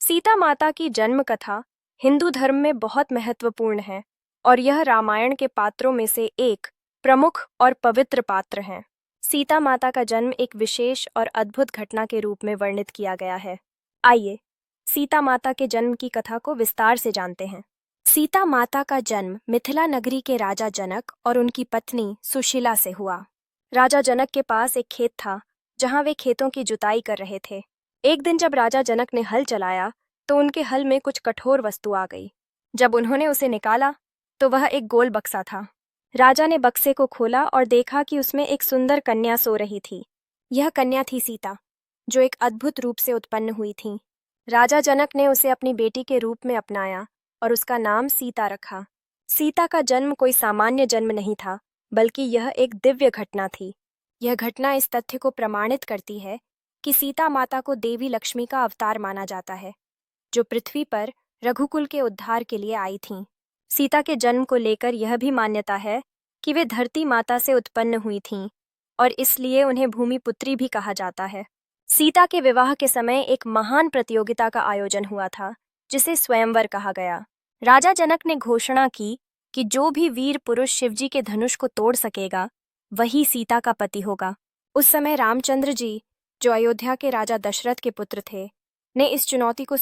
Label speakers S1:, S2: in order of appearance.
S1: सीता माता की जन्म कथा हिंदू धर्म में बहुत महत्वपूर्ण है और यह रामायण के पात्रों में से एक प्रमुख और पवित्र पात्र हैं। सीता माता का जन्म एक विशेष और अद्भुत घटना के रूप में वर्णित किया गया है। आइए सीता माता के जन्म की कथा को विस्तार से जानते हैं। सीता माता का जन्म मिथिला नगरी के राजा जनक और उनकी पत्नी सुशीला से हुआ। राजा जनक के पास एक खेत था जहां वे खेतों की जुताई कर रहे थे। एक दिन जब राजा जनक ने हल चलाया तो उनके हल में कुछ कठोर वस्तु आ गई। जब उन्होंने उसे निकाला तो वह एक गोल बक्सा था। राजा ने बक्से को खोला और देखा कि उसमें एक सुंदर कन्या सो रही थी। यह कन्या थी सीता, जो एक अद्भुत रूप से उत्पन्न हुई थी। राजा जनक ने उसे अपनी बेटी के रूप में अपनाया और उसका नाम सीता रखा। सीता का जन्म कोई सामान्य जन्म नहीं था, बल्कि यह एक दिव्य घटना थी। यह घटना इस तथ्य को प्रमाणित करती है कि सीता माता को देवी लक्ष्मी का अवतार माना जाता है, जो पृथ्वी पर रघुकुल के उद्धार के लिए आई थीं। सीता के जन्म को लेकर यह भी मान्यता है कि वे धरती माता से उत्पन्न हुई थीं और इसलिए उन्हें भूमि पुत्री भी कहा जाता है। सीता के विवाह के समय एक महान प्रतियोगिता का आयोजन हुआ था, जिसे स्वयंवर कहा गया। राजा जनक ने घोषणा की कि जो भी वीर पुरुष शिवजी के धनुष को तोड़ सकेगा, वही सीता का पति होगा। उस समय रामचंद्र जी, जो अयोध्या के राजा दशरथ के पुत्र थे, ने इस चुनौती को